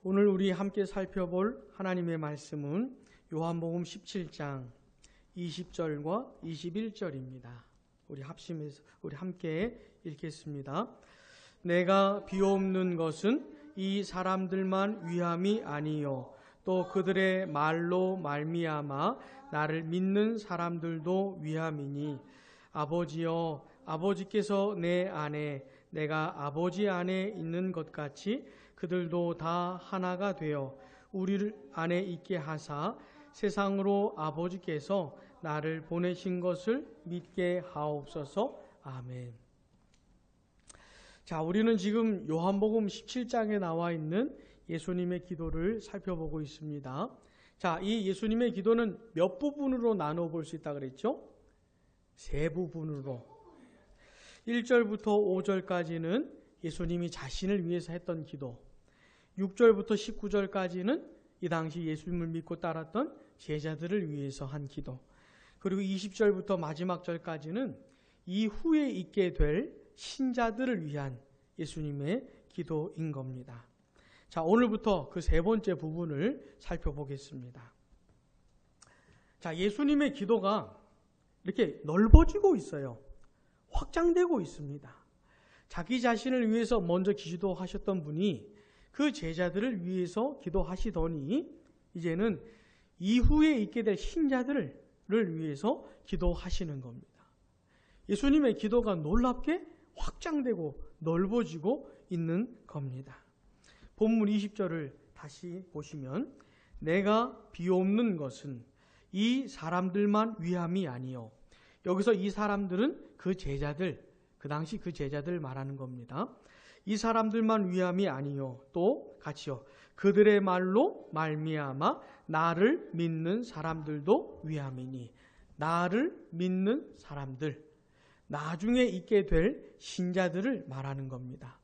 오늘 우리 함께 살펴볼 하나님의 말씀은 요한복음 17장 20절과 21절입니다. 우리 함께 읽겠습니다. 내가 비옵는 것은 이 사람들만 위함이 아니요 또 그들의 말로 말미암아 나를 믿는 사람들도 위함이니 아버지여 아버지께서 내 안에 내가 아버지 안에 있는 것 같이 그들도 다 하나가 되어 우리 안에 있게 하사 세상으로 아버지께서 나를 보내신 것을 믿게 하옵소서. 아멘. 자, 우리는 지금 요한복음 17장에 나와 있는 예수님의 기도를 살펴보고 있습니다. 자, 이 예수님의 기도는 몇 부분으로 나눠 볼 수 있다 그랬죠? 세 부분으로. 1절부터 5절까지는 예수님이 자신을 위해서 했던 기도, 6절부터 19절까지는 이 당시 예수님을 믿고 따랐던 제자들을 위해서 한 기도, 그리고 20절부터 마지막 절까지는 이후에 있게 될 신자들을 위한 예수님의 기도인 겁니다. 자, 오늘부터 그 세 번째 부분을 살펴보겠습니다. 자, 예수님의 기도가 이렇게 넓어지고 있어요. 확장되고 있습니다. 자기 자신을 위해서 먼저 기도하셨던 분이 그 제자들을 위해서 기도하시더니 이제는 이후에 있게 될 신자들을 위해서 기도하시는 겁니다. 예수님의 기도가 놀랍게 확장되고 넓어지고 있는 겁니다. 본문 20절을 다시 보시면 내가 비옵는 것은 이 사람들만 위함이 아니요. 여기서 이 사람들은 그 제자들, 그 당시 그 제자들 말하는 겁니다. 이 사람들만 위함이 아니요 또 같이요 그들의 말로 말미암아 나를 믿는 사람들도 위함이니. 나를 믿는 사람들, 나중에 있게 될 신자들을 말하는 겁니다.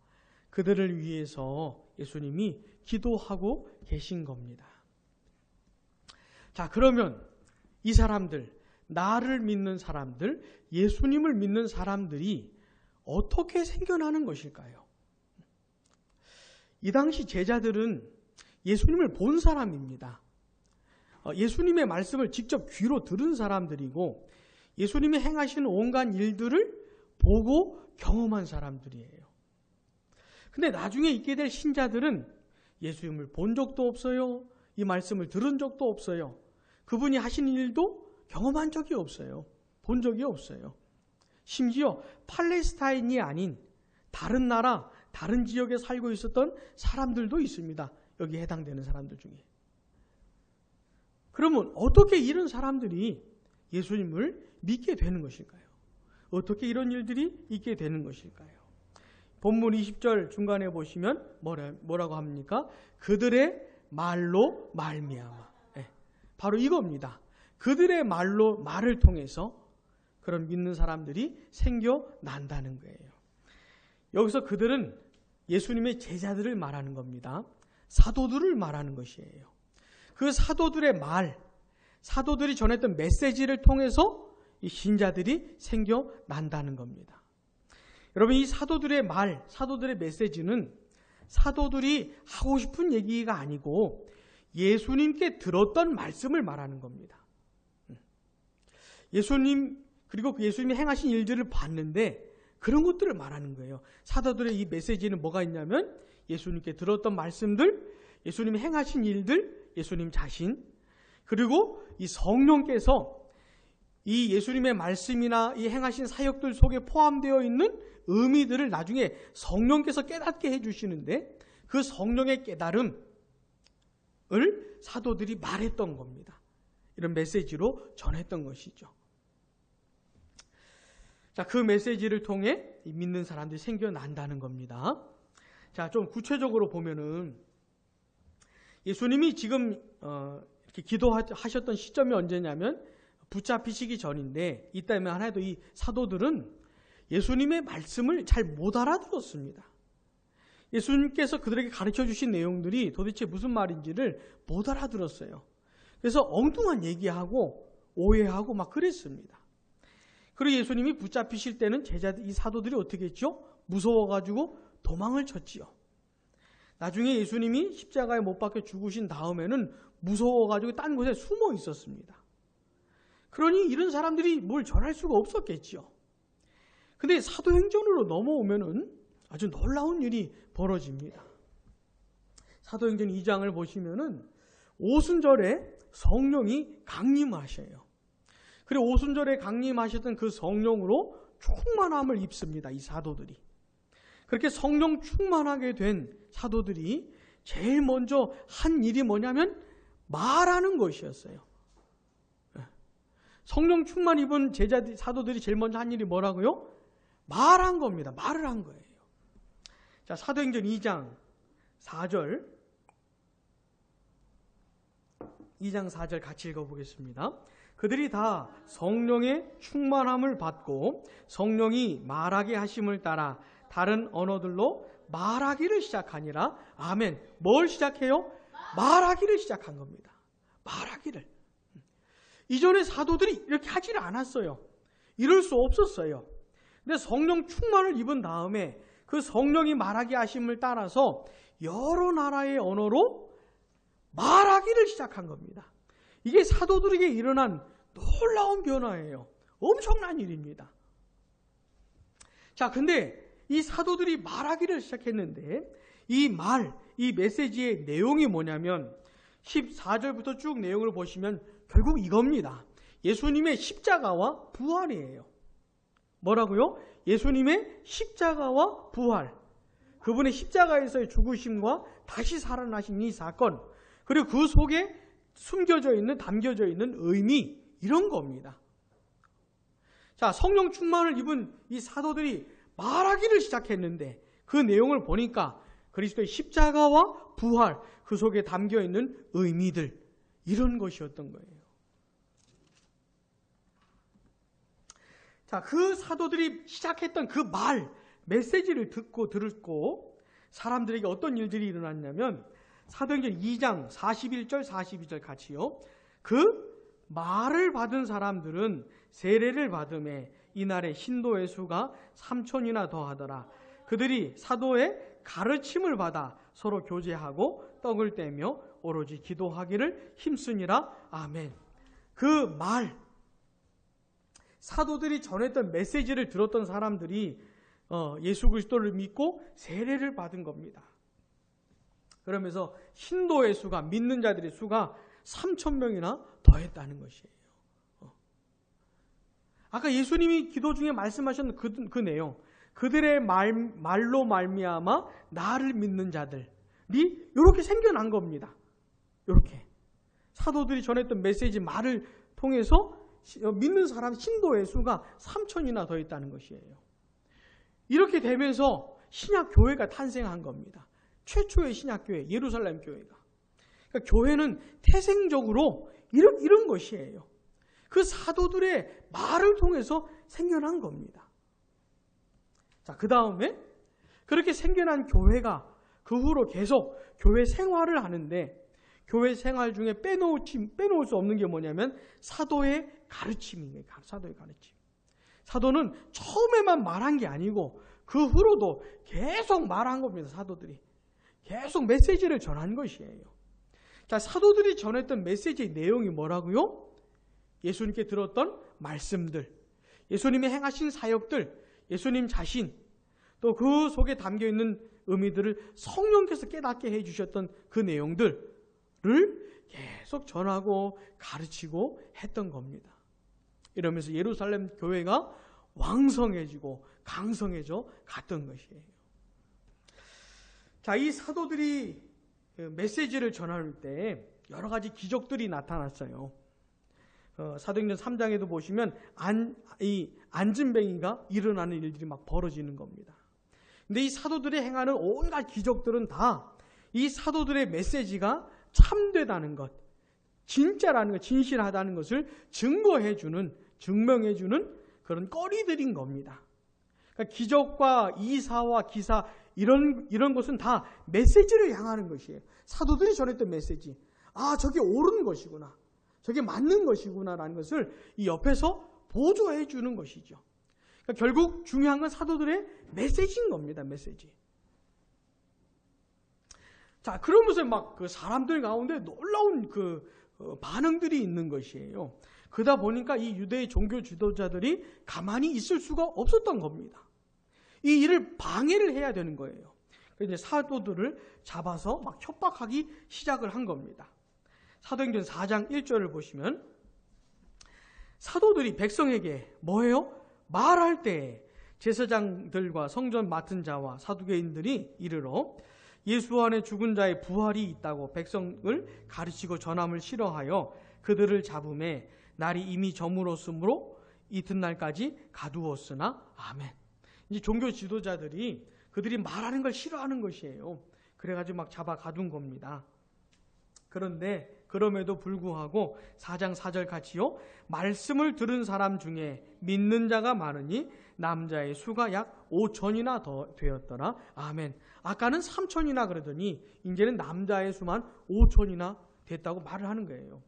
그들을 위해서 예수님이 기도하고 계신 겁니다. 자, 그러면 이 사람들, 나를 믿는 사람들, 예수님을 믿는 사람들이 어떻게 생겨나는 것일까요? 이 당시 제자들은 예수님을 본 사람입니다. 예수님의 말씀을 직접 귀로 들은 사람들이고 예수님이 행하시는 온갖 일들을 보고 경험한 사람들이에요. 근데 나중에 있게 될 신자들은 예수님을 본 적도 없어요. 이 말씀을 들은 적도 없어요. 그분이 하신 일도 경험한 적이 없어요. 본 적이 없어요. 심지어 팔레스타인이 아닌 다른 나라, 다른 지역에 살고 있었던 사람들도 있습니다. 여기에 해당되는 사람들 중에. 그러면 어떻게 이런 사람들이 예수님을 믿게 되는 것일까요? 어떻게 이런 일들이 있게 되는 것일까요? 본문 20절 중간에 보시면 뭐라고 합니까? 그들의 말로 말미암아. 바로 이겁니다. 그들의 말을 통해서 그런 믿는 사람들이 생겨난다는 거예요. 여기서 그들은 예수님의 제자들을 말하는 겁니다. 사도들을 말하는 것이에요. 그 사도들의 말, 사도들이 전했던 메시지를 통해서 이 신자들이 생겨난다는 겁니다. 여러분, 이 사도들의 말, 사도들의 메시지는 사도들이 하고 싶은 얘기가 아니고 예수님께 들었던 말씀을 말하는 겁니다. 예수님, 그리고 예수님이 행하신 일들을 봤는데 그런 것들을 말하는 거예요. 사도들의 이 메시지는 뭐가 있냐면 예수님께 들었던 말씀들, 예수님이 행하신 일들, 예수님 자신, 그리고 이 성령께서 이 예수님의 말씀이나 이 행하신 사역들 속에 포함되어 있는 의미들을 나중에 성령께서 깨닫게 해주시는데 그 성령의 깨달음을 사도들이 말했던 겁니다. 이런 메시지로 전했던 것이죠. 자, 그 메시지를 통해 믿는 사람들이 생겨난다는 겁니다. 자, 좀 구체적으로 보면은 예수님이 지금 이렇게 기도하셨던 시점이 언제냐면 붙잡히시기 전인데, 이때만 해도 이 사도들은 예수님의 말씀을 잘 못 알아들었습니다. 예수님께서 그들에게 가르쳐 주신 내용들이 도대체 무슨 말인지를 못 알아들었어요. 그래서 엉뚱한 얘기하고 오해하고 막 그랬습니다. 그리고 예수님이 붙잡히실 때는 이 사도들이 어떻게 했죠? 무서워가지고 도망을 쳤지요. 나중에 예수님이 십자가에 못 박혀 죽으신 다음에는 무서워가지고 딴 곳에 숨어 있었습니다. 그러니 이런 사람들이 뭘 전할 수가 없었겠죠. 근데 사도행전으로 넘어오면은 아주 놀라운 일이 벌어집니다. 사도행전 2장을 보시면은 오순절에 성령이 강림하셔요. 그리고 오순절에 강림하셨던 그 성령으로 충만함을 입습니다. 이 사도들이. 그렇게 성령 충만하게 된 사도들이 제일 먼저 한 일이 뭐냐면 말하는 것이었어요. 성령 충만 입은 사도들이 제일 먼저 한 일이 뭐라고요? 말한 겁니다. 말을 한 거예요. 자, 사도행전 2장 4절. 2장 4절 같이 읽어보겠습니다. 그들이 다 성령의 충만함을 받고 성령이 말하게 하심을 따라 다른 언어들로 말하기를 시작하니라. 아멘. 뭘 시작해요? 말하기를 시작한 겁니다. 말하기를. 이전에 사도들이 이렇게 하지를 않았어요. 이럴 수 없었어요. 근데 성령 충만을 입은 다음에 그 성령이 말하게 하심을 따라서 여러 나라의 언어로 말하기를 시작한 겁니다. 이게 사도들에게 일어난 놀라운 변화예요. 엄청난 일입니다. 자, 근데 이 사도들이 말하기를 시작했는데 이 메시지의 내용이 뭐냐면 14절부터 쭉 내용을 보시면 결국 이겁니다. 예수님의 십자가와 부활이에요. 뭐라고요? 예수님의 십자가와 부활. 그분의 십자가에서의 죽으심과 다시 살아나신 이 사건, 그리고 그 속에 담겨져 있는 의미, 이런 겁니다. 자, 성령 충만을 입은 이 사도들이 말하기를 시작했는데 그 내용을 보니까 그리스도의 십자가와 부활, 그 속에 담겨 있는 의미들, 이런 것이었던 거예요. 자, 그 사도들이 시작했던 그 메시지를 듣고 사람들에게 어떤 일들이 일어났냐면 사도행전 2장 41절 42절 같이요. 그 말을 받은 사람들은 세례를 받음에 이날에 신도의 수가 3,000이나 더하더라. 그들이 사도의 가르침을 받아 서로 교제하고 떡을 떼며 오로지 기도하기를 힘쓰니라. 아멘. 그 사도들이 전했던 메시지를 들었던 사람들이 예수 그리스도를 믿고 세례를 받은 겁니다. 그러면서 신도의 수가, 믿는 자들의 수가 3,000명이나 더했다는 것이에요. 아까 예수님이 기도 중에 말씀하셨던 그 내용, 그들의 말로 말미암아 나를 믿는 자들이 이렇게 생겨난 겁니다. 이렇게 사도들이 전했던 메시지 말을 통해서 믿는 사람 신도의 수가 3,000이나 더 있다는 것이에요. 이렇게 되면서 신약교회가 탄생한 겁니다. 최초의 신약교회, 예루살렘 교회가. 그러니까 교회는 태생적으로 이런 것이에요. 그 사도들의 말을 통해서 생겨난 겁니다. 자, 그 다음에 그렇게 생겨난 교회가 그 후로 계속 교회 생활을 하는데, 교회 생활 중에 빼놓을 수 없는 게 뭐냐면 사도의 가르침이에요. 사도의 가르침. 사도는 처음에만 말한 게 아니고 그 후로도 계속 말한 겁니다. 사도들이 계속 메시지를 전한 것이에요. 자, 사도들이 전했던 메시지의 내용이 뭐라고요? 예수님께 들었던 말씀들, 예수님이 행하신 사역들, 예수님 자신, 또 그 속에 담겨있는 의미들을 성령께서 깨닫게 해주셨던 그 내용들을 계속 전하고 가르치고 했던 겁니다. 이러면서 예루살렘 교회가 왕성해지고 강성해져 갔던 것이에요. 자, 이 사도들이 메시지를 전할 때 여러 가지 기적들이 나타났어요. 사도행전 3장에도 보시면 안진뱅이가 일어나는 일들이 막 벌어지는 겁니다. 근데 이 사도들이 행하는 온갖 기적들은 다 이 사도들의 메시지가 참되다는 것, 진짜라는 것, 진실하다는 것을 증명해주는 그런 거리들인 겁니다. 그러니까 기적과 이사와 기사, 이런 것은 다 메시지를 향하는 것이에요. 사도들이 전했던 메시지. 아, 저게 옳은 것이구나. 저게 맞는 것이구나라는 것을 이 옆에서 보조해 주는 것이죠. 그러니까 결국 중요한 건 사도들의 메시지인 겁니다. 메시지. 자, 그러면서 막 그 사람들 가운데 놀라운 반응들이 있는 것이에요. 그러다 보니까 이 유대의 종교 지도자들이 가만히 있을 수가 없었던 겁니다. 이 일을 방해를 해야 되는 거예요. 그래서 이제 사도들을 잡아서 막 협박하기 시작을 한 겁니다. 사도행전 4장 1절을 보시면 사도들이 백성에게 뭐예요? 말할 때 제사장들과 성전 맡은 자와 사두개인들이 이르러 예수 안에 죽은 자의 부활이 있다고 백성을 가르치고 전함을 싫어하여 그들을 잡음에 날이 이미 저물었으므로 이튿날까지 가두었으나 아멘. 이제 종교 지도자들이 그들이 말하는 걸 싫어하는 것이에요. 그래가지고 막 잡아 가둔 겁니다. 그런데 그럼에도 불구하고 4장 4절 같이요. 말씀을 들은 사람 중에 믿는 자가 많으니 남자의 수가 약 5천이나 더 되었더라. 아멘. 아까는 3천이나 그러더니 이제는 남자의 수만 5천이나 됐다고 말을 하는 거예요.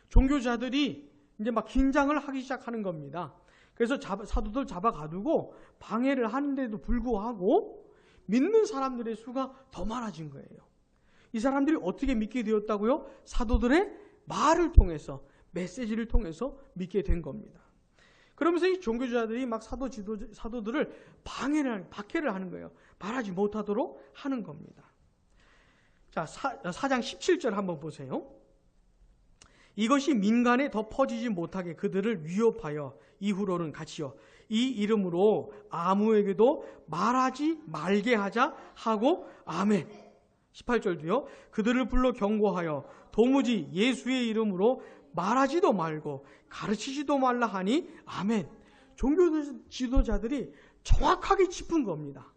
종교자들이 이제 막 긴장을 하기 시작하는 겁니다. 그래서 사도들 잡아 가두고 방해를 하는데도 불구하고 믿는 사람들의 수가 더 많아진 거예요. 이 사람들이 어떻게 믿게 되었다고요? 사도들의 말을 통해서, 메시지를 통해서 믿게 된 겁니다. 그러면서 이 종교자들이 막 사도들을 박해를 하는 거예요. 말하지 못하도록 하는 겁니다. 자, 4장 17절 한번 보세요. 이것이 민간에 더 퍼지지 못하게 그들을 위협하여 이후로는 같이요. 이 이름으로 아무에게도 말하지 말게 하자 하고 아멘. 18절도요. 그들을 불러 경고하여 도무지 예수의 이름으로 말하지도 말고 가르치지도 말라 하니 아멘. 종교 지도자들이 정확하게 짚은 겁니다.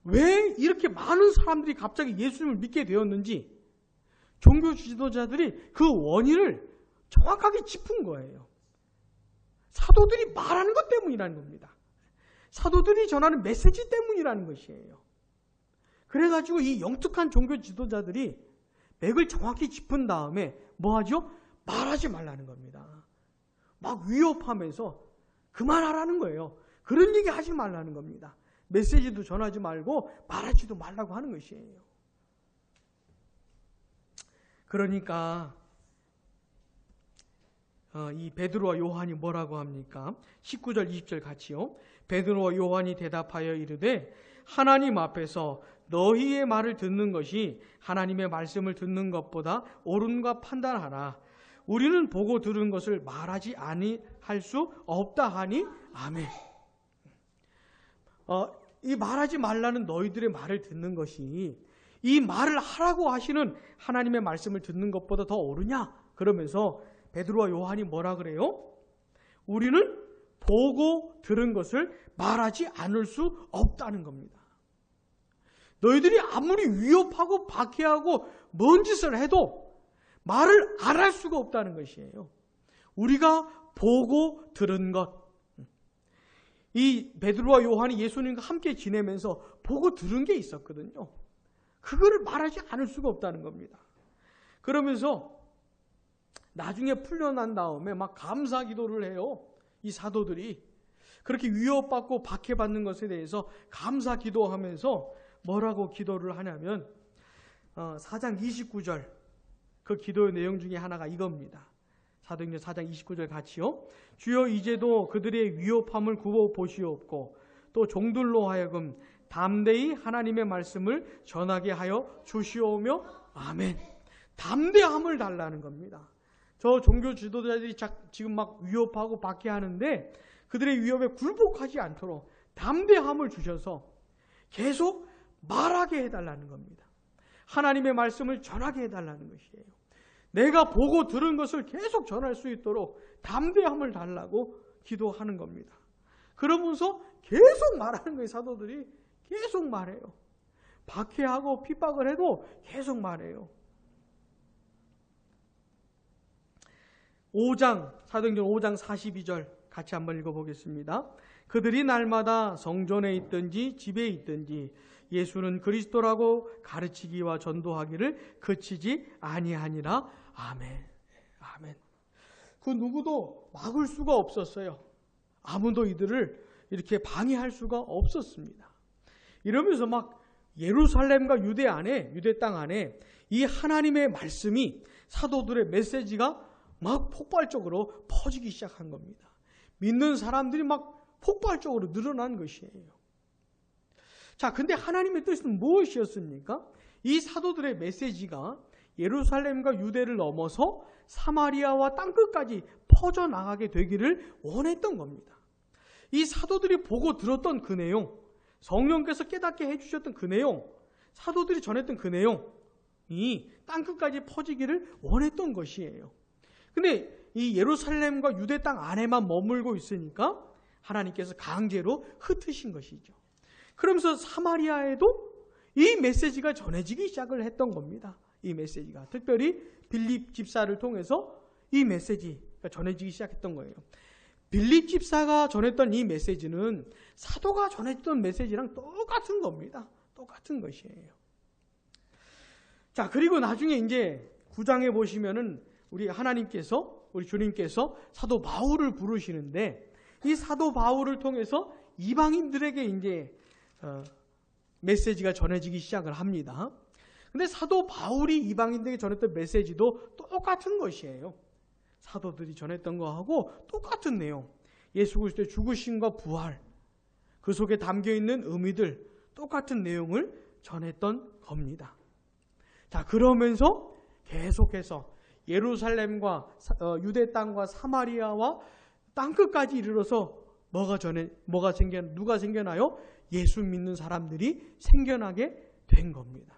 왜 이렇게 많은 사람들이 갑자기 예수님을 믿게 되었는지 종교 지도자들이 그 원인을 정확하게 짚은 거예요. 사도들이 말하는 것 때문이라는 겁니다. 사도들이 전하는 메시지 때문이라는 것이에요. 그래가지고 이 영특한 종교 지도자들이 맥을 정확히 짚은 다음에 뭐 하죠? 말하지 말라는 겁니다. 막 위협하면서 그만하라는 거예요. 그런 얘기 하지 말라는 겁니다. 메시지도 전하지 말고 말하지도 말라고 하는 것이에요. 그러니까 이 베드로와 요한이 뭐라고 합니까? 19절 20절 같이요. 베드로와 요한이 대답하여 이르되 하나님 앞에서 너희의 말을 듣는 것이 하나님의 말씀을 듣는 것보다 옳은가 판단하라. 우리는 보고 들은 것을 말하지 아니할 수 없다 하니 아멘. 이 말하지 말라는 너희들의 말을 듣는 것이 이 말을 하라고 하시는 하나님의 말씀을 듣는 것보다 더 옳으냐? 그러면서 베드로와 요한이 뭐라 그래요? 우리는 보고 들은 것을 말하지 않을 수 없다는 겁니다. 너희들이 아무리 위협하고 박해하고 뭔 짓을 해도 말을 안 할 수가 없다는 것이에요. 우리가 보고 들은 것. 이 베드로와 요한이 예수님과 함께 지내면서 보고 들은 게 있었거든요. 그거를 말하지 않을 수가 없다는 겁니다. 그러면서 나중에 풀려난 다음에 막 감사 기도를 해요. 이 사도들이 그렇게 위협받고 박해받는 것에 대해서 감사 기도하면서 뭐라고 기도를 하냐면 4장 29절 그 기도의 내용 중에 하나가 이겁니다. 사도행전 4장 29절 같이요. 주여 이제도 그들의 위협함을 구워 보시옵고 또 종들로 하여금 담대히 하나님의 말씀을 전하게 하여 주시오며 아멘. 담대함을 달라는 겁니다. 저 종교 지도자들이 지금 막 위협하고 박해하는데 그들의 위협에 굴복하지 않도록 담대함을 주셔서 계속 말하게 해달라는 겁니다. 하나님의 말씀을 전하게 해달라는 것이에요. 내가 보고 들은 것을 계속 전할 수 있도록 담대함을 달라고 기도하는 겁니다. 그러면서 계속 말하는 거예요. 사도들이 계속 말해요. 박해하고 핍박을 해도 계속 말해요. 사도행전 5장 42절 같이 한번 읽어보겠습니다. 그들이 날마다 성전에 있든지 집에 있든지 예수는 그리스도라고 가르치기와 전도하기를 그치지 아니하니라. 아멘. 아멘. 그 누구도 막을 수가 없었어요. 아무도 이들을 이렇게 방해할 수가 없었습니다. 이러면서 막 예루살렘과 유대 안에, 유대 땅 안에 이 하나님의 말씀이, 사도들의 메시지가 막 폭발적으로 퍼지기 시작한 겁니다. 믿는 사람들이 막 폭발적으로 늘어난 것이에요. 자, 근데 하나님의 뜻은 무엇이었습니까? 이 사도들의 메시지가 예루살렘과 유대를 넘어서 사마리아와 땅끝까지 퍼져나가게 되기를 원했던 겁니다. 이 사도들이 보고 들었던 그 내용, 성령께서 깨닫게 해주셨던 그 내용, 사도들이 전했던 그 내용이 땅끝까지 퍼지기를 원했던 것이에요. 근데 이 예루살렘과 유대 땅 안에만 머물고 있으니까 하나님께서 강제로 흩으신 것이죠. 그러면서 사마리아에도 이 메시지가 전해지기 시작을 했던 겁니다. 이 메시지가 특별히 빌립 집사를 통해서 이 메시지가 전해지기 시작했던 거예요. 빌립 집사가 전했던 이 메시지는 사도가 전했던 메시지랑 똑같은 겁니다. 똑같은 것이에요. 자, 그리고 나중에 이제 9장에 보시면은 우리 하나님께서, 우리 주님께서 사도 바울을 부르시는데, 이 사도 바울을 통해서 이방인들에게 이제 메시지가 전해지기 시작을 합니다. 근데 사도 바울이 이방인들에게 전했던 메시지도 똑같은 것이에요. 사도들이 전했던 거하고 똑같은 내용. 예수 그리스도의 죽으심과 부활, 그 속에 담겨있는 의미들, 똑같은 내용을 전했던 겁니다. 자, 그러면서 계속해서 예루살렘과 유대 땅과 사마리아와 땅끝까지 이르러서 누가 생겨나요? 예수 믿는 사람들이 생겨나게 된 겁니다.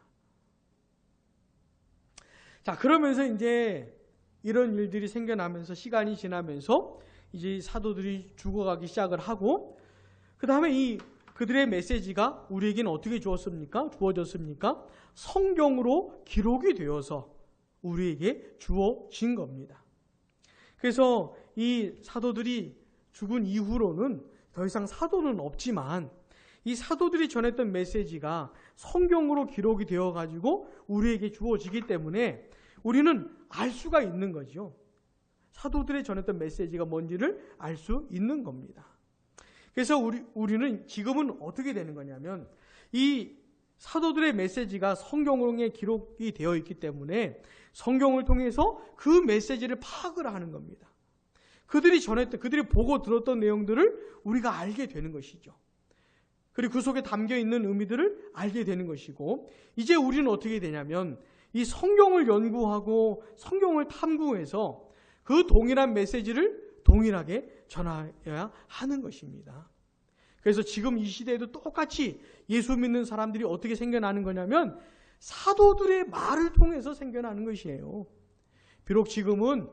자, 그러면서 이제 이런 일들이 생겨나면서 시간이 지나면서 이제 사도들이 죽어가기 시작을 하고, 그 다음에 그들의 메시지가 우리에게는 어떻게 주어졌습니까? 성경으로 기록이 되어서 우리에게 주어진 겁니다. 그래서 이 사도들이 죽은 이후로는 더 이상 사도는 없지만, 이 사도들이 전했던 메시지가 성경으로 기록이 되어가지고 우리에게 주어지기 때문에 우리는 알 수가 있는 거죠. 사도들이 전했던 메시지가 뭔지를 알 수 있는 겁니다. 그래서 우리는 지금은 어떻게 되는 거냐면, 이 사도들의 메시지가 성경으로 기록이 되어 있기 때문에 성경을 통해서 그 메시지를 파악을 하는 겁니다. 그들이 보고 들었던 내용들을 우리가 알게 되는 것이죠. 그리고 그 속에 담겨 있는 의미들을 알게 되는 것이고, 이제 우리는 어떻게 되냐면 이 성경을 연구하고 성경을 탐구해서 그 동일한 메시지를 동일하게 전하여야 하는 것입니다. 그래서 지금 이 시대에도 똑같이 예수 믿는 사람들이 어떻게 생겨나는 거냐면 사도들의 말을 통해서 생겨나는 것이에요. 비록 지금은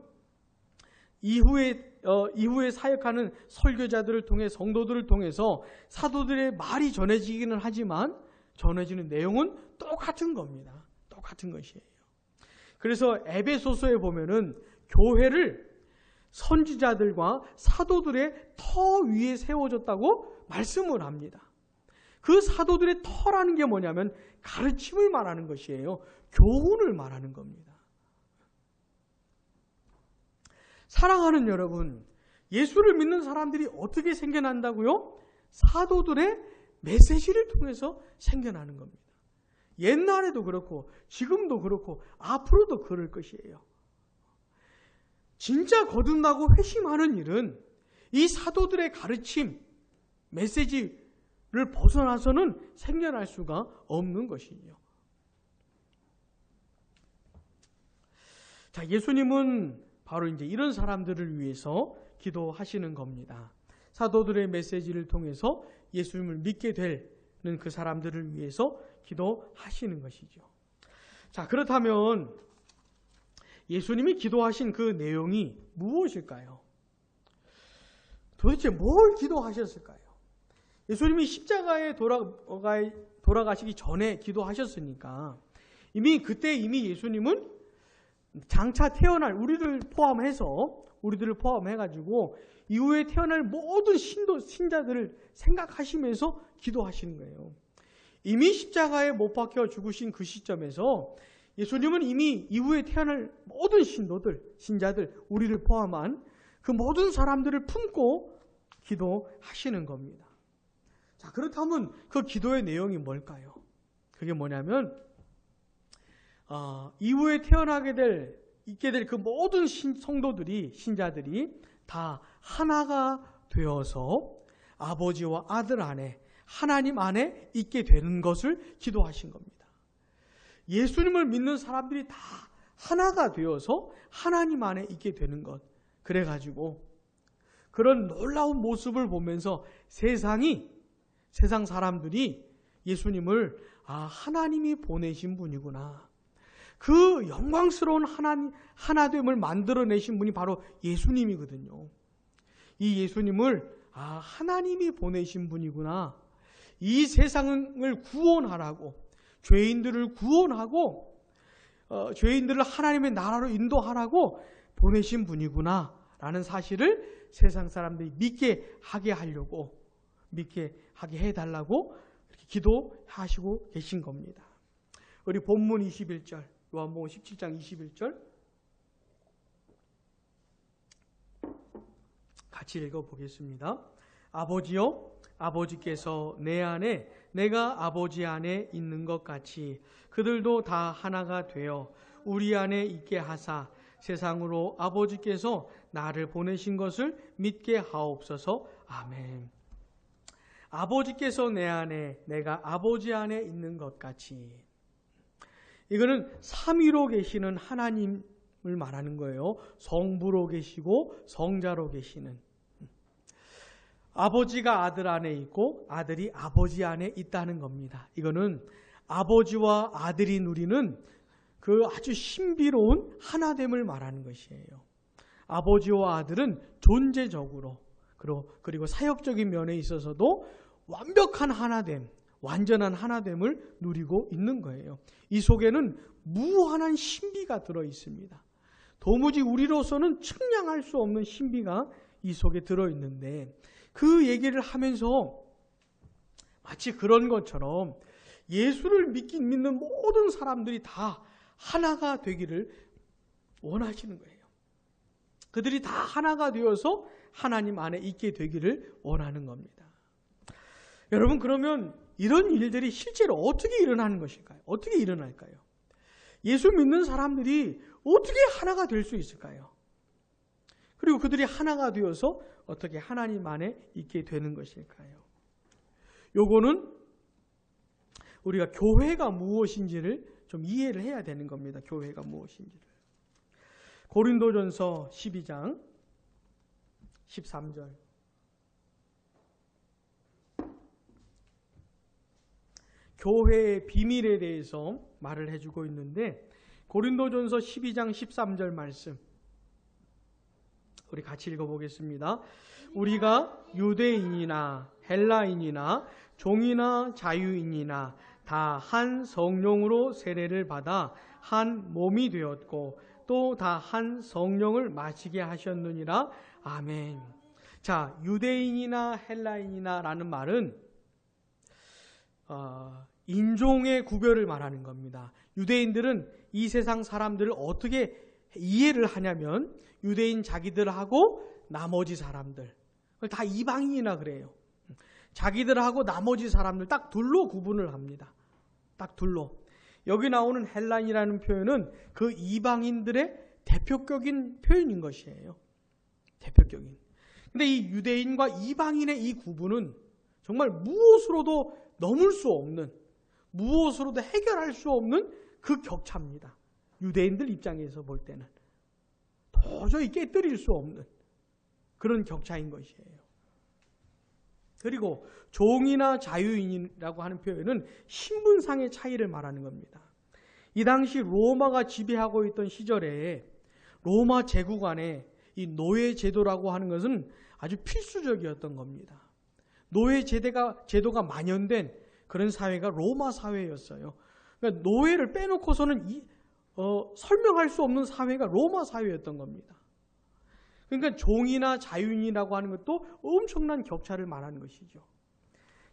이후에 사역하는 설교자들을 통해, 성도들을 통해서 사도들의 말이 전해지기는 하지만 전해지는 내용은 똑같은 겁니다. 똑같은 것이에요. 그래서 에베소서에 보면은 교회를 선지자들과 사도들의 터 위에 세워졌다고 말씀을 합니다. 그 사도들의 터라는 게 뭐냐면 가르침을 말하는 것이에요. 교훈을 말하는 겁니다. 사랑하는 여러분, 예수를 믿는 사람들이 어떻게 생겨난다고요? 사도들의 메시지를 통해서 생겨나는 겁니다. 옛날에도 그렇고 지금도 그렇고 앞으로도 그럴 것이에요. 진짜 거듭나고 회심하는 일은 이 사도들의 가르침, 메시지를 벗어나서는 생겨날 수가 없는 것이죠. 자, 예수님은 바로 이제 이런 사람들을 위해서 기도하시는 겁니다. 사도들의 메시지를 통해서 예수님을 믿게 되는 그 사람들을 위해서 기도하시는 것이죠. 자, 그렇다면 예수님이 기도하신 그 내용이 무엇일까요? 도대체 뭘 기도하셨을까요? 예수님이 십자가에 돌아가시기 전에 기도하셨으니까 이미 예수님은 장차 태어날 우리들을 포함해가지고 이후에 태어날 모든 신자들을 생각하시면서 기도하시는 거예요. 이미 십자가에 못 박혀 죽으신 그 시점에서 예수님은 이미 이후에 태어날 모든 신자들, 우리를 포함한 그 모든 사람들을 품고 기도하시는 겁니다. 자, 그렇다면 그 기도의 내용이 뭘까요? 그게 뭐냐면 이후에 있게 될 그 모든 성도들이, 신자들이 다 하나가 되어서 아버지와 아들 안에, 하나님 안에 있게 되는 것을 기도하신 겁니다. 예수님을 믿는 사람들이 다 하나가 되어서 하나님 안에 있게 되는 것. 그래가지고 그런 놀라운 모습을 보면서 세상 사람들이 예수님을 하나님이 보내신 분이구나. 그 영광스러운 하나됨을 만들어내신 분이 바로 예수님이거든요. 이 예수님을 하나님이 보내신 분이구나. 이 세상을 구원하라고, 죄인들을 구원하고 죄인들을 하나님의 나라로 인도하라고 보내신 분이구나 라는 사실을 세상 사람들이 믿게 하게 하려고, 믿게 하게 해달라고 이렇게 기도하시고 계신 겁니다. 우리 본문 21절, 요한복음 17장 21절 같이 읽어보겠습니다. 아버지여, 아버지께서 내 안에, 내가 아버지 안에 있는 것 같이 그들도 다 하나가 되어 우리 안에 있게 하사 세상으로 아버지께서 나를 보내신 것을 믿게 하옵소서. 아멘. 아버지께서 내 안에, 내가 아버지 안에 있는 것 같이. 이거는 삼위로 계시는 하나님을 말하는 거예요. 성부로 계시고 성자로 계시는. 아버지가 아들 안에 있고 아들이 아버지 안에 있다는 겁니다. 이거는 아버지와 아들이 누리는 그 아주 신비로운 하나됨을 말하는 것이에요. 아버지와 아들은 존재적으로 그리고 사역적인 면에 있어서도 완벽한 하나됨, 완전한 하나됨을 누리고 있는 거예요. 이 속에는 무한한 신비가 들어 있습니다. 도무지 우리로서는 측량할 수 없는 신비가 이 속에 들어 있는데, 그 얘기를 하면서 마치 그런 것처럼 예수를 믿는 모든 사람들이 다 하나가 되기를 원하시는 거예요. 그들이 다 하나가 되어서 하나님 안에 있게 되기를 원하는 겁니다. 여러분, 그러면 이런 일들이 실제로 어떻게 일어나는 것일까요? 어떻게 일어날까요? 예수 믿는 사람들이 어떻게 하나가 될 수 있을까요? 그리고 그들이 하나가 되어서 어떻게 하나님 안에 있게 되는 것일까요? 요거는 우리가 교회가 무엇인지를 좀 이해를 해야 되는 겁니다. 교회가 무엇인지를. 고린도전서 12장 13절. 교회의 비밀에 대해서 말을 해주고 있는데, 고린도전서 12장 13절 말씀 우리 같이 읽어보겠습니다. 우리가 유대인이나 헬라인이나 종이나 자유인이나 다 한 성령으로 세례를 받아 한 몸이 되었고 또 다 한 성령을 마시게 하셨느니라. 아멘. 자, 유대인이나 헬라인이나 라는 말은 인종의 구별을 말하는 겁니다. 유대인들은 이 세상 사람들을 어떻게 이해를 하냐면, 유대인 자기들하고 나머지 사람들, 그걸 다 이방인이나 그래요. 자기들하고 나머지 사람들 딱 둘로 구분을 합니다. 딱 둘로. 여기 나오는 헬라인이라는 표현은 그 이방인들의 대표적인 표현인 것이에요. 대표적인. 근데 이 유대인과 이방인의 이 구분은 정말 무엇으로도 넘을 수 없는, 무엇으로도 해결할 수 없는 그 격차입니다. 유대인들 입장에서 볼 때는 도저히 깨뜨릴 수 없는 그런 격차인 것이에요. 그리고 종이나 자유인이라고 하는 표현은 신분상의 차이를 말하는 겁니다. 이 당시 로마가 지배하고 있던 시절에 로마 제국 안에 이 노예 제도라고 하는 것은 아주 필수적이었던 겁니다. 노예 제도가 만연된 그런 사회가 로마 사회였어요. 그러니까 노예를 빼놓고서는 설명할 수 없는 사회가 로마 사회였던 겁니다. 그러니까 종이나 자유인이라고 하는 것도 엄청난 격차를 말하는 것이죠.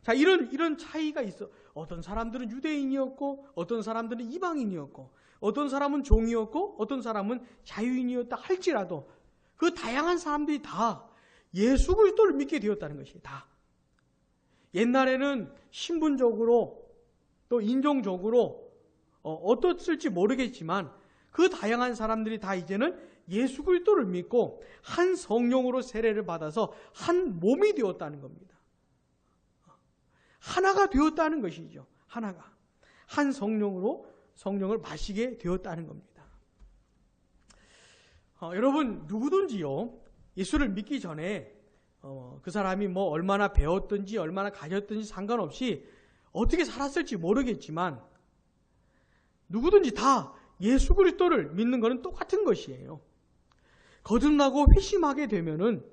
자, 이런 차이가 있어. 어떤 사람들은 유대인이었고, 어떤 사람들은 이방인이었고, 어떤 사람은 종이었고, 어떤 사람은 자유인이었다 할지라도 그 다양한 사람들이 다 예수 그리스도를 믿게 되었다는 것이 다. 옛날에는 신분적으로 또 인종적으로 어떻을지 모르겠지만 그 다양한 사람들이 다 이제는 예수 그리스도를 믿고 한 성령으로 세례를 받아서 한 몸이 되었다는 겁니다. 하나가 되었다는 것이죠. 하나가. 한 성령으로 성령을 마시게 되었다는 겁니다. 여러분 누구든지요 예수를 믿기 전에 그 사람이 뭐 얼마나 배웠든지 얼마나 가졌든지 상관없이 어떻게 살았을지 모르겠지만 누구든지 다 예수 그리스도를 믿는 것은 똑같은 것이에요. 거듭나고 회심하게 되면은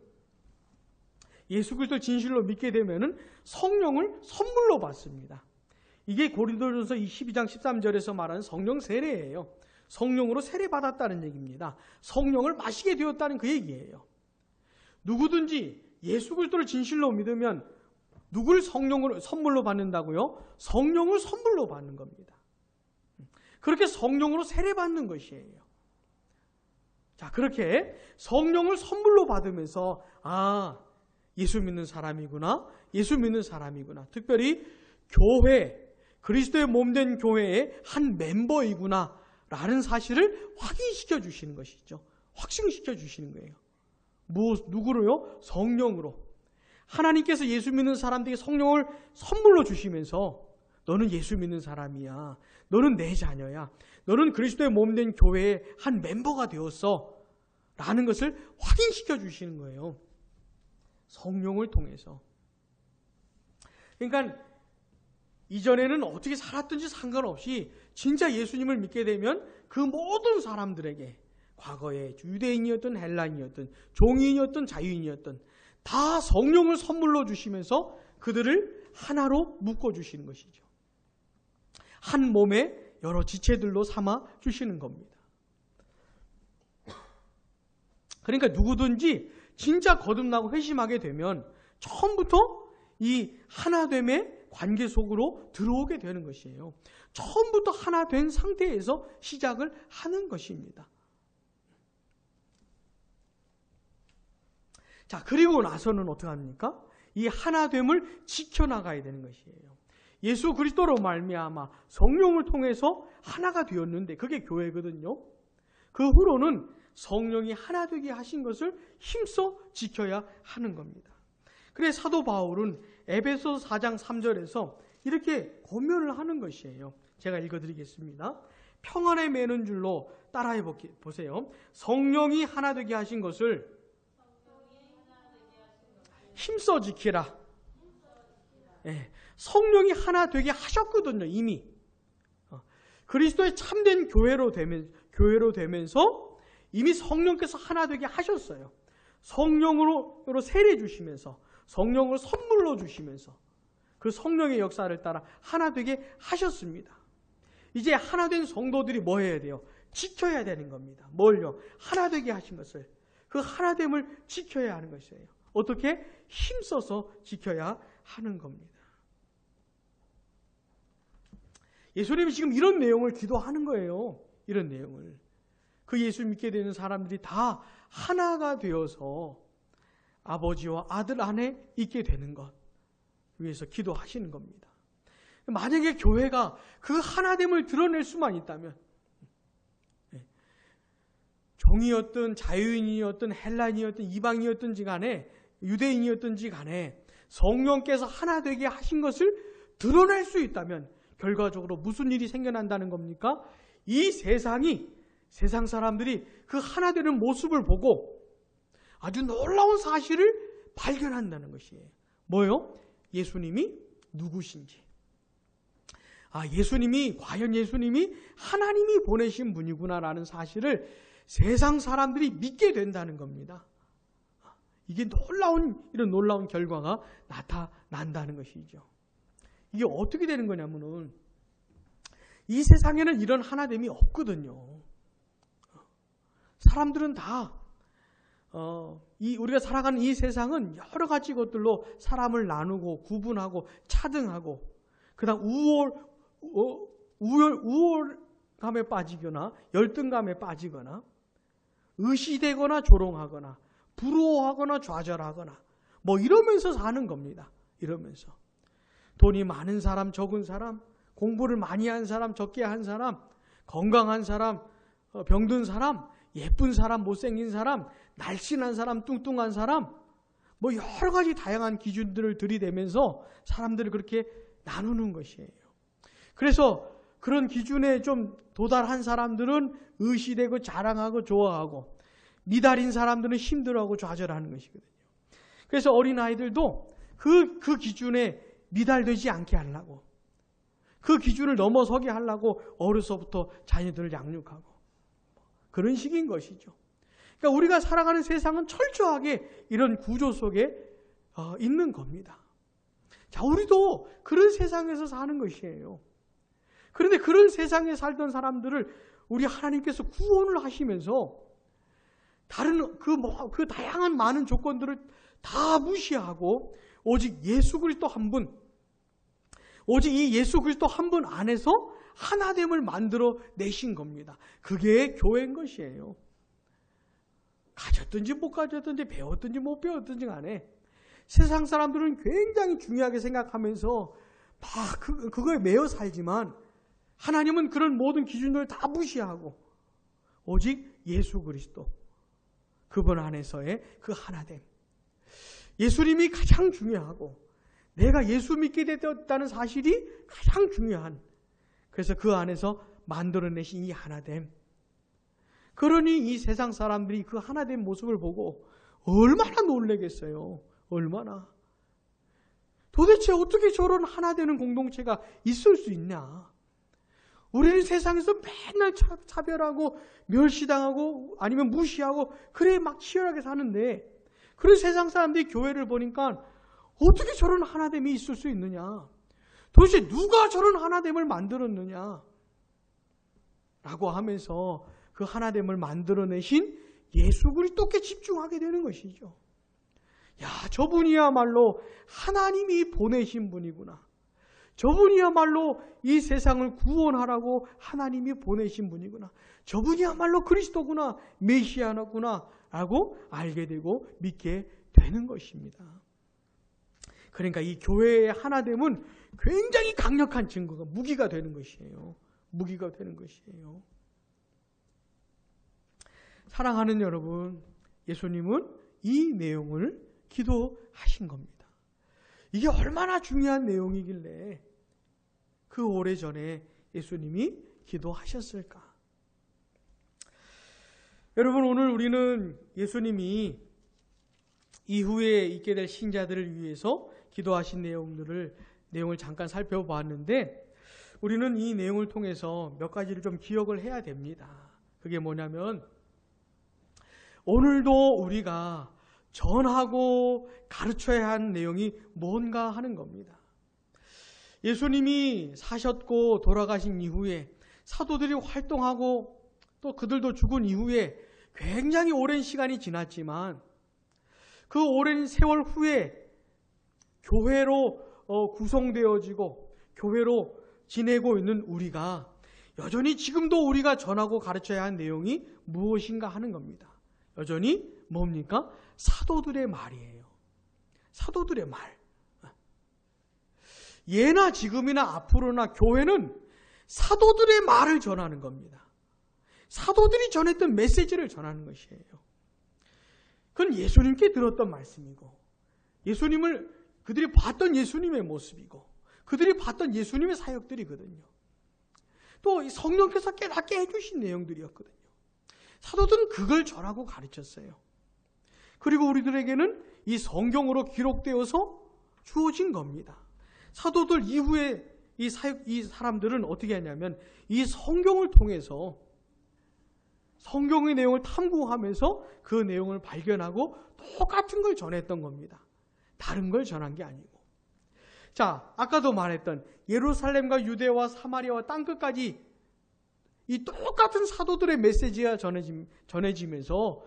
예수 그리스도를 진실로 믿게 되면은 성령을 선물로 받습니다. 이게 고린도전서 12장 13절에서 말하는 성령 세례예요. 성령으로 세례 받았다는 얘기입니다. 성령을 마시게 되었다는 그 얘기예요. 누구든지 예수 그리스도를 진실로 믿으면 누구를 성령으로 선물로 받는다고요? 성령을 선물로 받는 겁니다. 그렇게 성령으로 세례 받는 것이에요. 자, 그렇게 성령을 선물로 받으면서 예수 믿는 사람이구나. 예수 믿는 사람이구나. 특별히 교회, 그리스도의 몸된 교회의 한 멤버이구나 라는 사실을 확인시켜 주시는 것이죠. 확증시켜 주시는 거예요. 누구로요? 성령으로. 하나님께서 예수 믿는 사람들에게 성령을 선물로 주시면서 너는 예수 믿는 사람이야. 너는 내 자녀야. 너는 그리스도의 몸된 교회의 한 멤버가 되었어. 라는 것을 확인시켜 주시는 거예요. 성령을 통해서. 그러니까 이전에는 어떻게 살았든지 상관없이 진짜 예수님을 믿게 되면 그 모든 사람들에게 과거에 유대인이었든 헬라인이었든 종인이었든 자유인이었든 다 성령을 선물로 주시면서 그들을 하나로 묶어주시는 것이죠. 한 몸의 여러 지체들로 삼아 주시는 겁니다. 그러니까 누구든지 진짜 거듭나고 회심하게 되면 처음부터 이 하나됨의 관계 속으로 들어오게 되는 것이에요. 처음부터 하나 된 상태에서 시작을 하는 것입니다. 자, 그리고 나서는 어떻게 합니까? 이 하나됨을 지켜나가야 되는 것이에요. 예수 그리스도로 말미암아 성령을 통해서 하나가 되었는데 그게 교회거든요. 그 후로는 성령이 하나 되게 하신 것을 힘써 지켜야 하는 겁니다. 그래서 사도 바울은 에베소서 4장 3절에서 이렇게 권면을 하는 것이에요. 제가 읽어드리겠습니다. 평안에 매는 줄로 따라해 보세요. 성령이 하나 되게 하신 것을 힘써 지키라. 네, 성령이 하나 되게 하셨거든요. 이미 그리스도의 참된 교회로 되면서 이미 성령께서 하나 되게 하셨어요. 성령으로 세례 주시면서 성령을 선물로 주시면서 그 성령의 역사를 따라 하나 되게 하셨습니다. 이제 하나 된 성도들이 뭐 해야 돼요? 지켜야 되는 겁니다. 뭘요? 하나 되게 하신 것을. 그 하나됨을 지켜야 하는 것이에요. 어떻게? 힘써서 지켜야 하는 겁니다. 예수님이 지금 이런 내용을 기도하는 거예요. 이런 내용을. 그 예수 믿게 되는 사람들이 다 하나가 되어서 아버지와 아들 안에 있게 되는 것 위해서 기도하시는 겁니다. 만약에 교회가 그 하나됨을 드러낼 수만 있다면 종이었든 자유인이었든 헬라인이었든 이방인이었든지 간에 유대인이었든지 간에 성령께서 하나 되게 하신 것을 드러낼 수 있다면 결과적으로 무슨 일이 생겨난다는 겁니까? 이 세상 사람들이 그 하나 되는 모습을 보고 아주 놀라운 사실을 발견한다는 것이에요. 뭐요? 예수님이 누구신지. 과연 예수님이 하나님이 보내신 분이구나라는 사실을 세상 사람들이 믿게 된다는 겁니다. 이게 이런 놀라운 결과가 나타난다는 것이죠. 이게 어떻게 되는 거냐면은 이 세상에는 이런 하나됨이 없거든요. 사람들은 다 우리가 살아가는 이 세상은 여러 가지 것들로 사람을 나누고 구분하고 차등하고 그다음 우월감에 빠지거나 열등감에 빠지거나 의시되거나 조롱하거나 부러워하거나 좌절하거나 뭐 이러면서 사는 겁니다. 이러면서 돈이 많은 사람 적은 사람 공부를 많이 한 사람, 적게 한 사람, 건강한 사람, 병든 사람, 예쁜 사람, 못생긴 사람, 날씬한 사람, 뚱뚱한 사람, 뭐 여러 가지 다양한 기준들을 들이대면서 사람들을 그렇게 나누는 것이에요. 그래서 그런 기준에 좀 도달한 사람들은 의시되고 자랑하고 좋아하고, 미달인 사람들은 힘들어하고 좌절하는 것이거든요. 그래서 어린아이들도 그 기준에 미달되지 않게 하려고, 그 기준을 넘어서게 하려고 어려서부터 자녀들을 양육하고 그런 식인 것이죠. 그러니까 우리가 살아가는 세상은 철저하게 이런 구조 속에 있는 겁니다. 자, 우리도 그런 세상에서 사는 것이에요. 그런데 그런 세상에 살던 사람들을 우리 하나님께서 구원을 하시면서 다른 그 다양한 많은 조건들을 다 무시하고 오직 예수 그리스도 한 분, 오직 이 예수 그리스도 한 분 안에서 하나됨을 만들어 내신 겁니다. 그게 교회인 것이에요. 가졌든지 못 가졌든지 배웠든지 못 배웠든지 간에 세상 사람들은 굉장히 중요하게 생각하면서 막 그거에 매여 살지만 하나님은 그런 모든 기준들을 다 무시하고 오직 예수 그리스도, 그분 안에서의 그 하나됨, 예수님이 가장 중요하고 내가 예수 믿게 됐다는 사실이 가장 중요한, 그래서 그 안에서 만들어내신 이 하나됨. 그러니 이 세상 사람들이 그 하나된 모습을 보고 얼마나 놀라겠어요. 얼마나. 도대체 어떻게 저런 하나되는 공동체가 있을 수 있냐. 우리는 세상에서 맨날 차별하고 멸시당하고 아니면 무시하고 그래 막 치열하게 사는데, 그런 세상 사람들이 교회를 보니까 어떻게 저런 하나됨이 있을 수 있느냐. 도대체 누가 저런 하나됨을 만들었느냐 라고 하면서 그 하나됨을 만들어내신 예수 그리스도께 집중하게 되는 것이죠. 야, 저분이야말로 하나님이 보내신 분이구나. 저분이야말로 이 세상을 구원하라고 하나님이 보내신 분이구나. 저분이야말로 그리스도구나, 메시아구나 라고 알게 되고 믿게 되는 것입니다. 그러니까 이 교회의 하나됨은 굉장히 강력한 증거가, 무기가 되는 것이에요. 무기가 되는 것이에요. 사랑하는 여러분, 예수님은 이 내용을 기도하신 겁니다. 이게 얼마나 중요한 내용이길래 그 오래전에 예수님이 기도하셨을까? 여러분, 오늘 우리는 예수님이 이후에 있게 될 신자들을 위해서 기도하신 내용을 잠깐 살펴보았는데, 우리는 이 내용을 통해서 몇 가지를 좀 기억을 해야 됩니다. 그게 뭐냐면, 오늘도 우리가 전하고 가르쳐야 하는 내용이 뭔가 하는 겁니다. 예수님이 사셨고 돌아가신 이후에 사도들이 활동하고 또 그들도 죽은 이후에 굉장히 오랜 시간이 지났지만, 그 오랜 세월 후에 교회로 구성되어지고 교회로 지내고 있는 우리가 여전히 지금도 우리가 전하고 가르쳐야 하는 내용이 무엇인가 하는 겁니다. 여전히 뭡니까? 사도들의 말이에요. 사도들의 말. 예나 지금이나 앞으로나 교회는 사도들의 말을 전하는 겁니다. 사도들이 전했던 메시지를 전하는 것이에요. 그건 예수님께 들었던 말씀이고, 예수님을 그들이 봤던 예수님의 모습이고, 그들이 봤던 예수님의 사역들이거든요. 또 성령께서 깨닫게 해주신 내용들이었거든요. 사도들은 그걸 전하고 가르쳤어요. 그리고 우리들에게는 이 성경으로 기록되어서 주어진 겁니다. 사도들 이후에 이 사람들은 어떻게 하냐면 이 성경을 통해서 성경의 내용을 탐구하면서 그 내용을 발견하고 똑같은 걸 전했던 겁니다. 다른 걸 전한 게 아니고. 자, 아까도 말했던 예루살렘과 유대와 사마리아와 땅끝까지 이 똑같은 사도들의 메시지가 전해지면서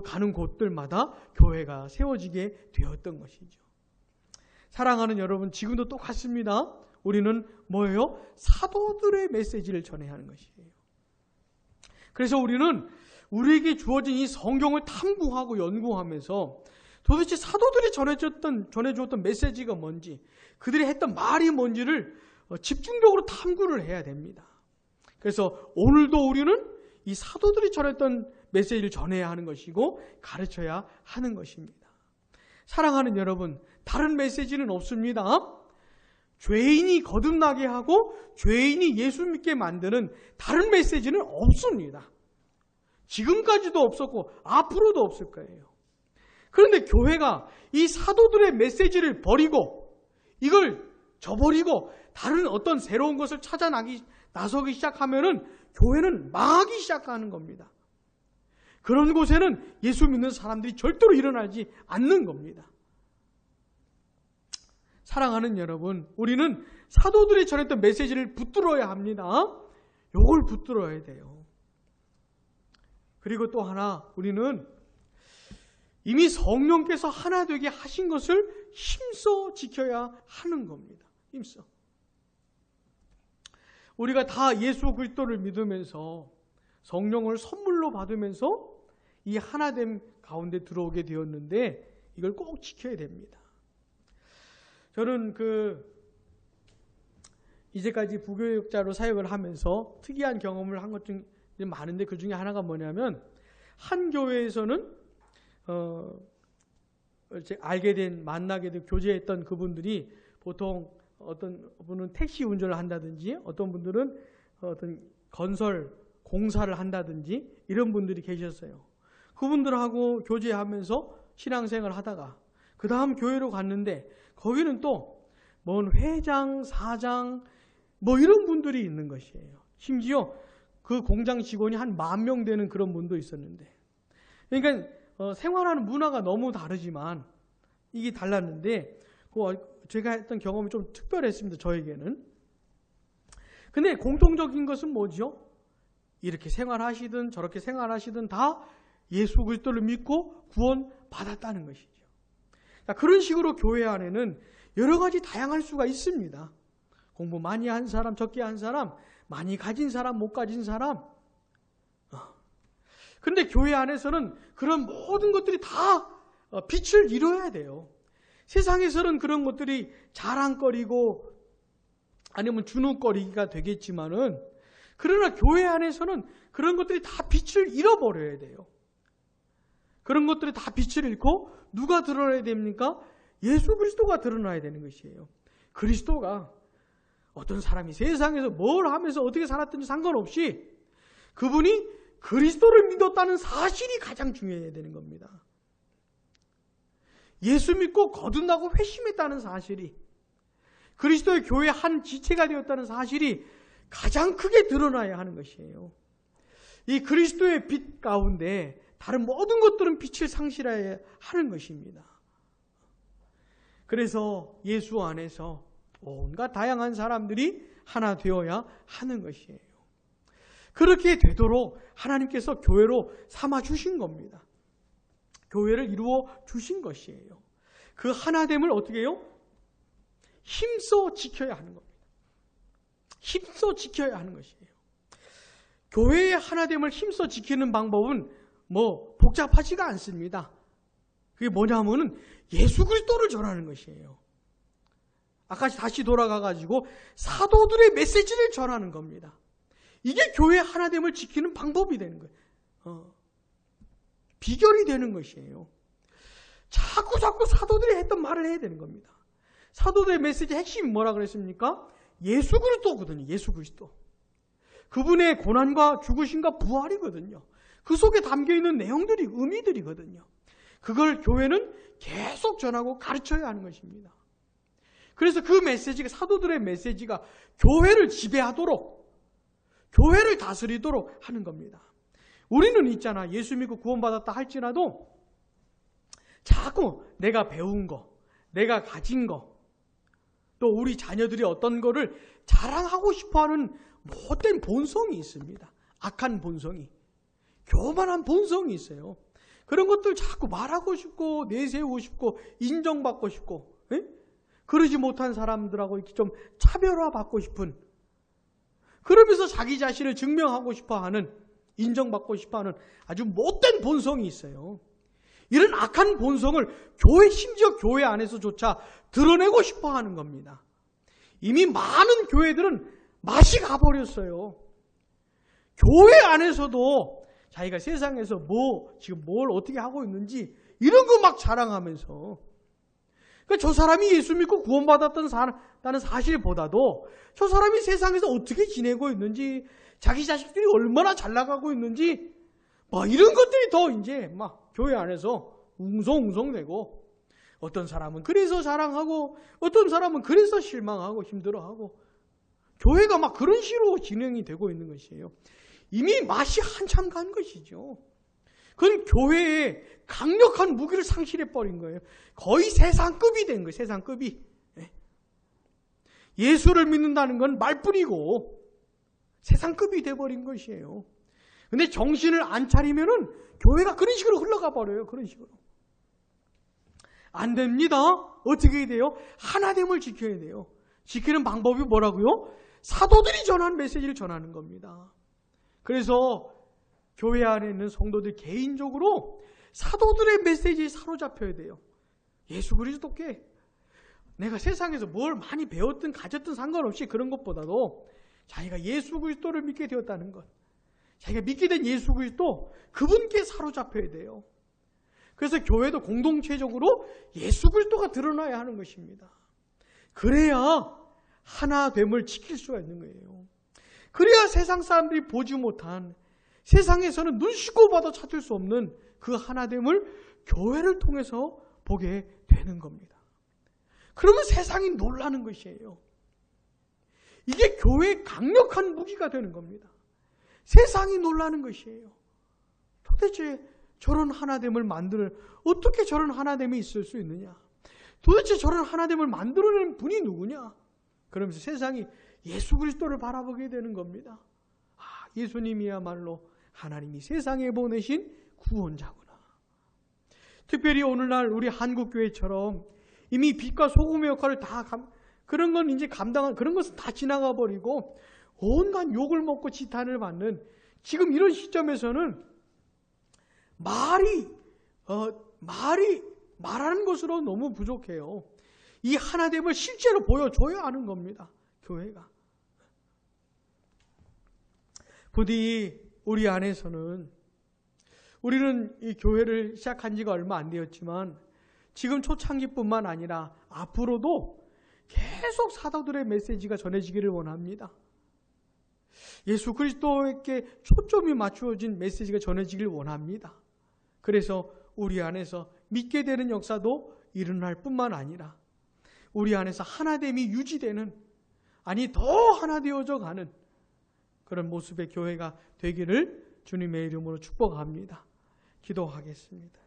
가는 곳들마다 교회가 세워지게 되었던 것이죠. 사랑하는 여러분, 지금도 똑같습니다. 우리는 뭐예요? 사도들의 메시지를 전해야 하는 것이에요. 그래서 우리는 우리에게 주어진 이 성경을 탐구하고 연구하면서 도대체 사도들이 전해주었던 메시지가 뭔지, 그들이 했던 말이 뭔지를 집중적으로 탐구를 해야 됩니다. 그래서 오늘도 우리는 이 사도들이 전했던 메시지를 전해야 하는 것이고 가르쳐야 하는 것입니다. 사랑하는 여러분, 다른 메시지는 없습니다. 죄인이 거듭나게 하고 죄인이 예수 믿게 만드는 다른 메시지는 없습니다. 지금까지도 없었고 앞으로도 없을 거예요. 그런데 교회가 이 사도들의 메시지를 버리고 이걸 저버리고 다른 어떤 새로운 것을 찾아 나서기 시작하면은 교회는 망하기 시작하는 겁니다. 그런 곳에는 예수 믿는 사람들이 절대로 일어나지 않는 겁니다. 사랑하는 여러분, 우리는 사도들이 전했던 메시지를 붙들어야 합니다. 요걸 붙들어야 돼요. 그리고 또 하나, 우리는 이미 성령께서 하나 되게 하신 것을 힘써 지켜야 하는 겁니다. 힘써. 우리가 다 예수 그리스도를 믿으면서 성령을 선물로 받으면서 이 하나됨 가운데 들어오게 되었는데 이걸 꼭 지켜야 됩니다. 저는 이제까지 부교육자로 사역을 하면서 특이한 경험을 한 것 중에 많은데 그 중에 하나가 뭐냐면 한 교회에서는 알게 된 만나게 된 교제했던 그분들이 보통 어떤 분은 택시 운전을 한다든지 어떤 분들은 어떤 건설 공사를 한다든지 이런 분들이 계셨어요. 그분들하고 교제하면서 신앙생활을 하다가 그 다음 교회로 갔는데 거기는 또 뭔 회장, 사장 뭐 이런 분들이 있는 것이에요. 심지어 그 공장 직원이 한 10,000명 되는 그런 분도 있었는데, 그러니까 생활하는 문화가 너무 다르지만 이게 달랐는데 제가 했던 경험이 좀 특별했습니다. 저에게는. 근데 공통적인 것은 뭐죠? 이렇게 생활하시든 저렇게 생활하시든 다 예수 그리스도를 믿고 구원 받았다는 것이죠. 그런 식으로 교회 안에는 여러 가지 다양할 수가 있습니다. 공부 많이 한 사람, 적게 한 사람, 많이 가진 사람, 못 가진 사람. 그런데 교회 안에서는 그런 모든 것들이 다 빛을 이뤄야 돼요. 세상에서는 그런 것들이 자랑거리고 아니면 주눅거리기가 되겠지만은, 그러나 교회 안에서는 그런 것들이 다 빛을 잃어버려야 돼요. 그런 것들이 다 빛을 잃고 누가 드러나야 됩니까? 예수 그리스도가 드러나야 되는 것이에요. 그리스도가 어떤 사람이 세상에서 뭘 하면서 어떻게 살았든지 상관없이 그분이 그리스도를 믿었다는 사실이 가장 중요해야 되는 겁니다. 예수 믿고 거듭나고 회심했다는 사실이, 그리스도의 교회의 한 지체가 되었다는 사실이 가장 크게 드러나야 하는 것이에요. 이 그리스도의 빛 가운데 다른 모든 것들은 빛을 상실해야 하는 것입니다. 그래서 예수 안에서 온갖 다양한 사람들이 하나 되어야 하는 것이에요. 그렇게 되도록 하나님께서 교회로 삼아 주신 겁니다. 교회를 이루어 주신 것이에요. 그 하나됨을 어떻게 해요? 힘써 지켜야 하는 겁니다. 힘써 지켜야 하는 것이에요. 교회의 하나됨을 힘써 지키는 방법은 뭐 복잡하지가 않습니다. 그게 뭐냐면은 예수 그리스도를 전하는 것이에요. 아까 다시 돌아가가지고 사도들의 메시지를 전하는 겁니다. 이게 교회의 하나됨을 지키는 방법이 되는 거예요. 비결이 되는 것이에요. 자꾸 사도들이 했던 말을 해야 되는 겁니다. 사도들의 메시지 핵심이 뭐라 그랬습니까? 예수 그리스도거든요. 예수 그리스도. 그분의 고난과 죽으심과 부활이거든요. 그 속에 담겨있는 내용들이 의미들이거든요. 그걸 교회는 계속 전하고 가르쳐야 하는 것입니다. 그래서 그 메시지가, 사도들의 메시지가 교회를 지배하도록, 교회를 다스리도록 하는 겁니다. 우리는 있잖아, 예수 믿고 구원받았다 할지라도 자꾸 내가 배운 거, 내가 가진 거, 또 우리 자녀들이 어떤 거를 자랑하고 싶어하는 못된 본성이 있습니다. 악한 본성이, 교만한 본성이 있어요. 그런 것들 자꾸 말하고 싶고 내세우고 싶고 인정받고 싶고, 그러지 못한 사람들하고 이렇게 좀 차별화받고 싶은, 그러면서 자기 자신을 증명하고 싶어하는, 인정받고 싶어하는 아주 못된 본성이 있어요. 이런 악한 본성을 심지어 교회 안에서조차 드러내고 싶어하는 겁니다. 이미 많은 교회들은 맛이 가버렸어요. 교회 안에서도 자기가 세상에서 지금 뭘 어떻게 하고 있는지 이런 거 막 자랑하면서, 그러니까 저 사람이 예수 믿고 구원받았다는 사실보다도 저 사람이 세상에서 어떻게 지내고 있는지, 자기 자식들이 얼마나 잘 나가고 있는지, 이런 것들이 더 이제 막 교회 안에서 웅성웅성되고, 어떤 사람은 그래서 자랑하고, 어떤 사람은 그래서 실망하고 힘들어하고, 교회가 막 그런 식으로 진행이 되고 있는 것이에요. 이미 맛이 한참 간 것이죠. 그건 교회의 강력한 무기를 상실해버린 거예요. 거의 세상급이 된 거예요. 세상급이. 예수를 믿는다는 건 말뿐이고 세상급이 돼버린 것이에요. 근데 정신을 안 차리면은 교회가 그런 식으로 흘러가 버려요. 그런 식으로. 안 됩니다. 어떻게 해야 돼요? 하나됨을 지켜야 돼요. 지키는 방법이 뭐라고요? 사도들이 전한 메시지를 전하는 겁니다. 그래서 교회 안에 있는 성도들 개인적으로 사도들의 메시지에 사로잡혀야 돼요. 예수 그리스도께 내가 세상에서 뭘 많이 배웠든 가졌든 상관없이 그런 것보다도 자기가 예수 그리스도를 믿게 되었다는 것, 자기가 믿게 된 예수 그리스도, 그분께 사로잡혀야 돼요. 그래서 교회도 공동체적으로 예수 그리스도가 드러나야 하는 것입니다. 그래야 하나됨을 지킬 수가 있는 거예요. 그래야 세상 사람들이 보지 못한, 세상에서는 눈시고 봐도 찾을 수 없는 그 하나됨을 교회를 통해서 보게 되는 겁니다. 그러면 세상이 놀라는 것이에요. 이게 교회의 강력한 무기가 되는 겁니다. 세상이 놀라는 것이에요. 도대체 저런 하나됨을 어떻게 저런 하나됨이 있을 수 있느냐? 도대체 저런 하나됨을 만들어낸 분이 누구냐? 그러면서 세상이 예수 그리스도를 바라보게 되는 겁니다. 예수님이야말로 하나님이 세상에 보내신 구원자구나. 특별히 오늘날 우리 한국교회처럼 이미 빛과 소금의 역할을 그런 건 이제 그런 것은 다 지나가 버리고 온갖 욕을 먹고 지탄을 받는 지금 이런 시점에서는 말하는 것으로 너무 부족해요. 이 하나됨을 실제로 보여줘야 하는 겁니다. 교회가. 부디 우리 안에서는, 우리는 이 교회를 시작한 지가 얼마 안 되었지만 지금 초창기뿐만 아니라 앞으로도 계속 사도들의 메시지가 전해지기를 원합니다. 예수 그리스도에게 초점이 맞추어진 메시지가 전해지길 원합니다. 그래서 우리 안에서 믿게 되는 역사도 일어날 뿐만 아니라 우리 안에서 하나됨이 유지되는, 아니 더 하나 되어져 가는 그런 모습의 교회가 되기를 주님의 이름으로 축복합니다. 기도하겠습니다.